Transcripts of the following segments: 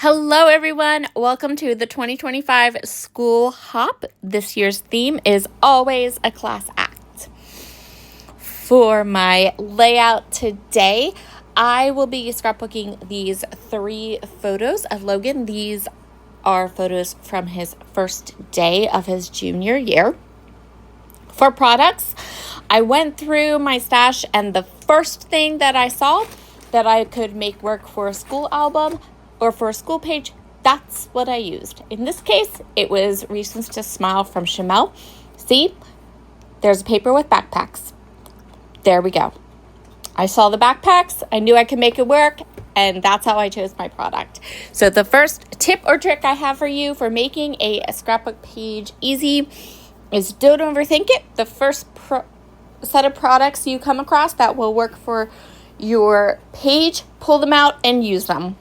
Hello, everyone. Welcome to the 2025 School Hop. This year's theme is always a class act. For my layout today, I will be scrapbooking these 3 photos of Logan. These are photos from his first day of his junior year. For products, I went through my stash, and the first thing that I saw that I could make work for a school album or for a school page, that's what I used. In this case, it was Reasons to Smile from Chamel. See, there's a paper with backpacks. There we go. I saw the backpacks, I knew I could make it work, and that's how I chose my product. So the first tip or trick I have for you for making a scrapbook page easy is don't overthink it. The first set of products you come across that will work for your page, pull them out and use them.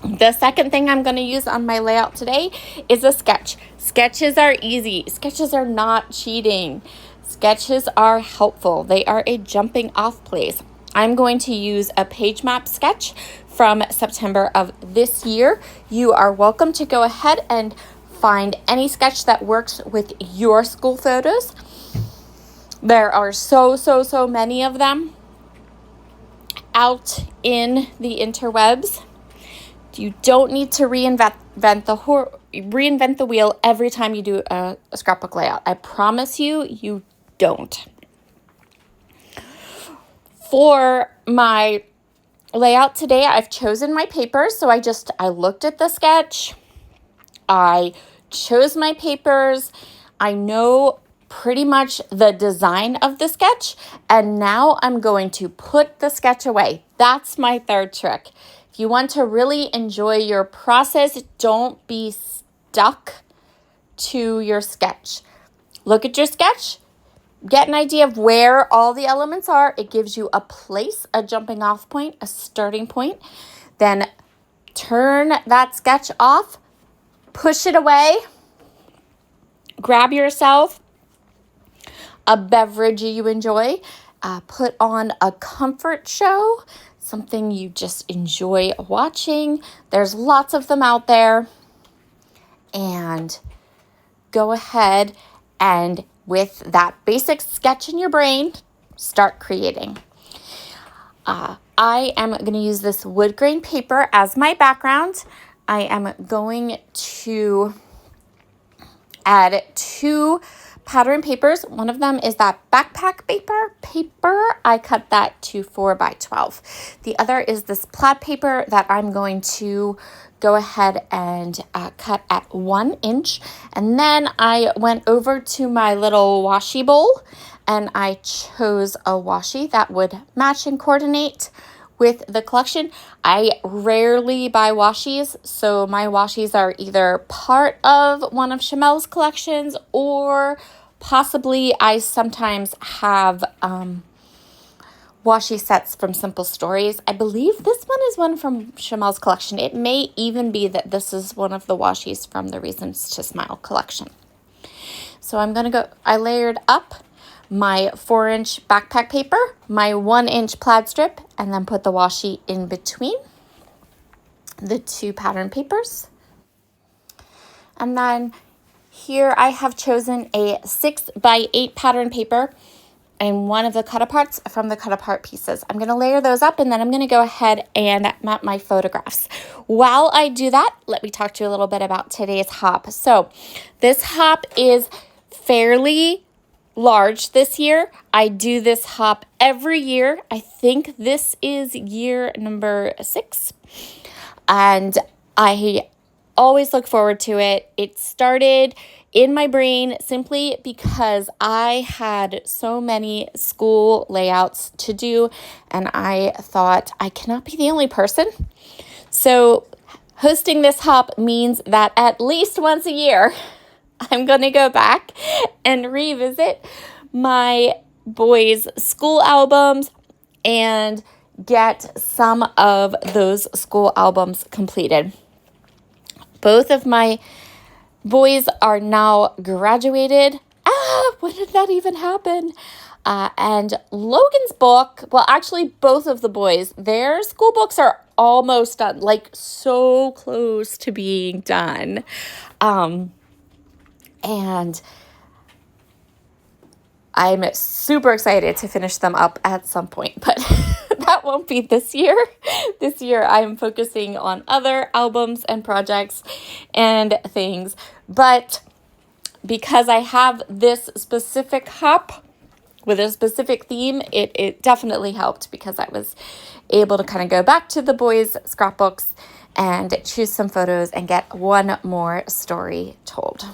The second thing I'm going to use on my layout today is a sketch. Sketches are easy. Sketches are not cheating. Sketches are helpful. They are a jumping off place. I'm going to use a page map sketch from September of this year. You are welcome to go ahead and find any sketch that works with your school photos. There are so many of them out in the interwebs. You don't need to reinvent the wheel every time you do a scrapbook layout. I promise you don't. For my layout today, I've chosen my papers. So I looked at the sketch. I chose my papers. I know pretty much the design of the sketch. And now I'm going to put the sketch away. That's my third trick. If you want to really enjoy your process, don't be stuck to your sketch. Look at your sketch. Get an idea of where all the elements are. It gives you a place, a jumping off point, a starting point. Then turn that sketch off, push it away, grab yourself a beverage you enjoy, put on a comfort show, something you just enjoy watching. There's lots of them out there. And go ahead and with that basic sketch in your brain, start creating. I am going to use this wood grain paper as my background. I am going to add 2 pattern papers. One of them is that backpack paper. I cut that to 4 by 12. The other is this plaid paper that I'm going to go ahead and cut at 1 inch. And then I went over to my little washi bowl and I chose a washi that would match and coordinate with the collection. I rarely buy washies, so my washies are either part of one of Chamel's collections or possibly I sometimes have washi sets from Simple Stories. I believe this one is one from Chamel's collection. It may even be that this is one of the washis from the Reasons to Smile collection. So I layered up my 4-inch backpack paper, my 1-inch plaid strip, and then put the washi in between the 2 pattern papers. And then here I have chosen a 6 by 8 pattern paper and one of the cut-aparts from the cut-apart pieces. I'm going to layer those up, and then I'm going to go ahead and map my photographs. While I do that, let me talk to you a little bit about today's hop. So this hop is fairly large this year. I do this hop every year. I think this is year number 6. And I always look forward to it. It started in my brain simply because I had so many school layouts to do, and I thought I cannot be the only person. So hosting this hop means that at least once a year, I'm going to go back and revisit my boys' school albums and get some of those school albums completed. Both of my boys are now graduated. When did that even happen? And Logan's book, well, actually both of the boys, their school books are almost done, like so close to being done. And I'm super excited to finish them up at some point, but that won't be this year. This year I'm focusing on other albums and projects and things, but because I have this specific hop with a specific theme, it definitely helped because I was able to kind of go back to the boys' scrapbooks and choose some photos and get one more story told.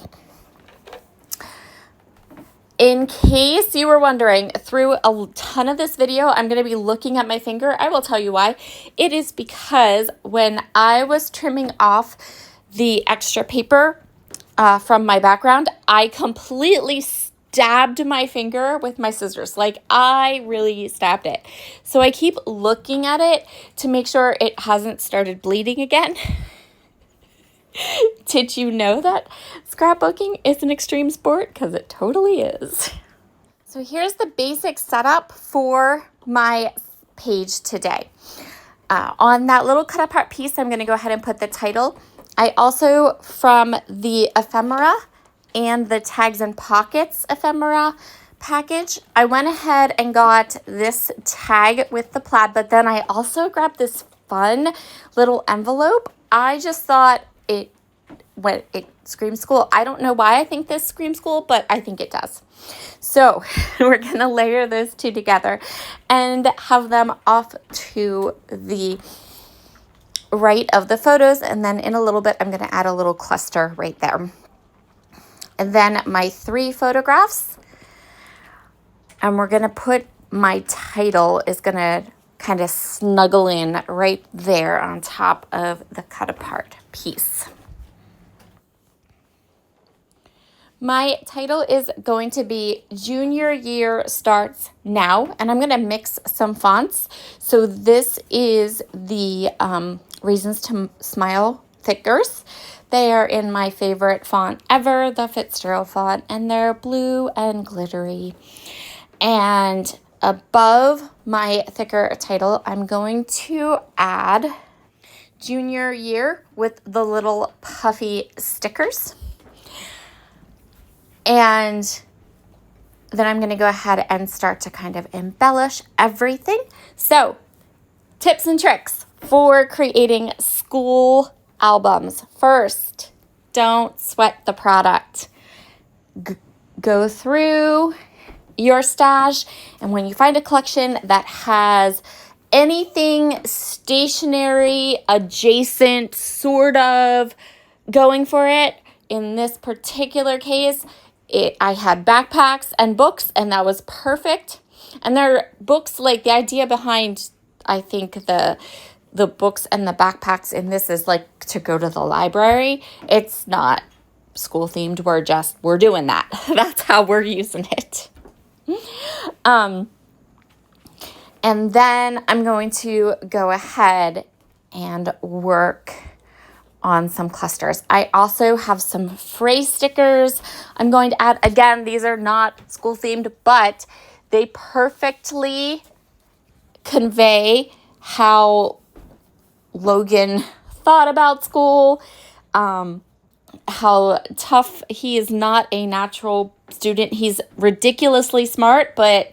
In case you were wondering, through a ton of this video, I'm going to be looking at my finger. I will tell you why. It is because when I was trimming off the extra paper from my background, I completely stabbed my finger with my scissors. Like, I really stabbed it. So I keep looking at it to make sure it hasn't started bleeding again. Did you know that scrapbooking is an extreme sport? Because it totally is. So here's the basic setup for my page today. On that little cut apart piece, I'm going to go ahead and put the title. I also, from the ephemera and the tags and pockets ephemera package, I went ahead and got this tag with the plaid, but then I also grabbed this fun little envelope. I just thought it screams school. I don't know why I think this screams school, but I think it does. So we're going to layer those two together and have them off to the right of the photos. And then in a little bit, I'm going to add a little cluster right there. And then my 3 photographs. And we're going to put my title is going to kind of snuggle in right there on top of the cut apart piece. My title is going to be Junior Year Starts Now, and I'm going to mix some fonts. So this is the Reasons to Smile thickers. They are in my favorite font ever, the Fitzgerald font, and they're blue and glittery. And above my thicker title, I'm going to add Junior Year with the little puffy stickers. And then I'm going to go ahead and start to kind of embellish everything. So, tips and tricks for creating school albums. First, don't sweat the product. Go through your stash, and when you find a collection that has anything stationary, adjacent, sort of going for it, in this particular case, I had backpacks and books, and that was perfect. And they're books, like the idea behind, I think, the books and the backpacks in this is like to go to the library. It's not school themed. We're doing that. That's how we're using it. And then I'm going to go ahead and work on some clusters. I also have some phrase stickers I'm going to add. Again, these are not school themed, but they perfectly convey how Logan thought about school, how tough he is, not a natural student. He's ridiculously smart, but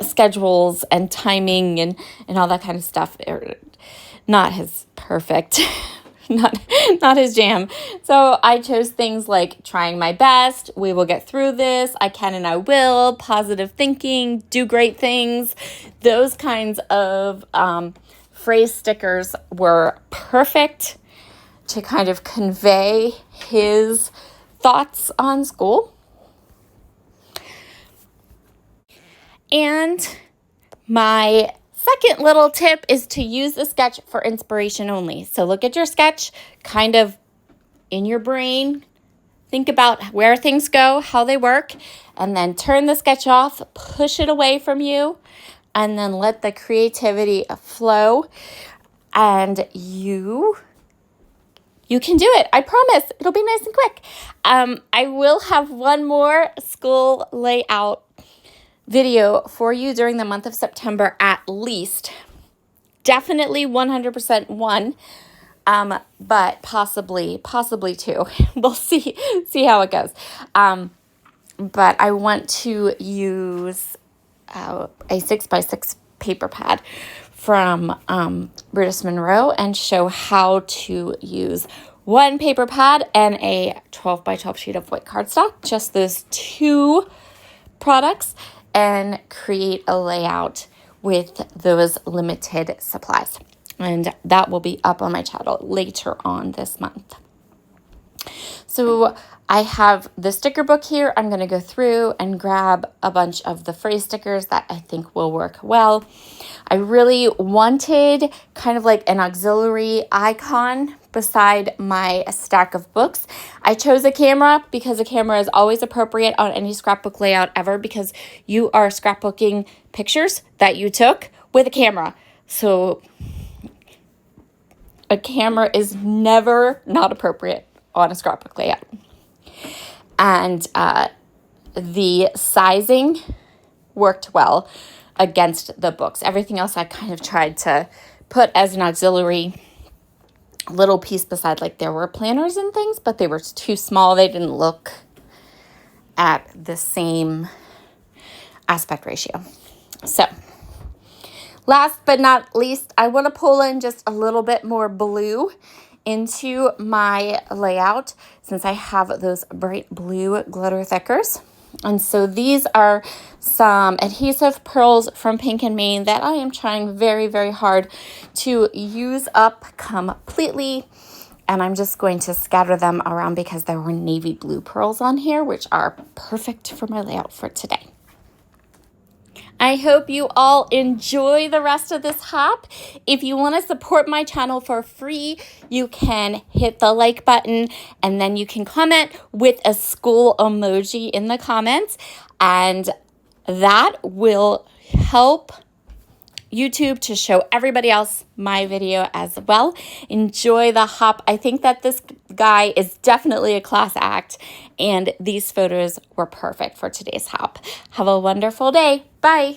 schedules and timing and all that kind of stuff are not his perfect, not his jam. So I chose things like trying my best, we will get through this, I can and I will, positive thinking, do great things. Those kinds of phrase stickers were perfect to kind of convey his thoughts on school. And my second little tip is to use the sketch for inspiration only. So look at your sketch, kind of in your brain, think about where things go, how they work, and then turn the sketch off, push it away from you, and then let the creativity flow. And you can do it. I promise. It'll be nice and quick. I will have one more school layout video for you during the month of September at least. Definitely 100% one, but possibly two. We'll see how it goes. But I want to use a 6x6 paper pad from Brutus Monroe and show how to use one paper pad and a 12x12 sheet of white cardstock, just those two products, and create a layout with those limited supplies. And that will be up on my channel later on this month. So I have the sticker book here. I'm going to go through and grab a bunch of the phrase stickers that I think will work well. I really wanted kind of like an auxiliary icon beside my stack of books. I chose a camera because a camera is always appropriate on any scrapbook layout ever, because you are scrapbooking pictures that you took with a camera. So a camera is never not appropriate on a scrapbook layout. And the sizing worked well against the books. Everything else I kind of tried to put as an auxiliary little piece beside, like there were planners and things, but they were too small. They didn't look at the same aspect ratio. So last but not least, I want to pull in just a little bit more blue into my layout, since I have those bright blue glitter thickers. And so these are some adhesive pearls from Pink and Main that I am trying very, very hard to use up completely. And I'm just going to scatter them around because there were navy blue pearls on here, which are perfect for my layout for today. I hope you all enjoy the rest of this hop. If you want to support my channel for free, you can hit the like button, and then you can comment with a school emoji in the comments, and that will help YouTube to show everybody else my video as well. Enjoy the hop. I think that this guy is definitely a class act, and these photos were perfect for today's hop. Have a wonderful day. Bye.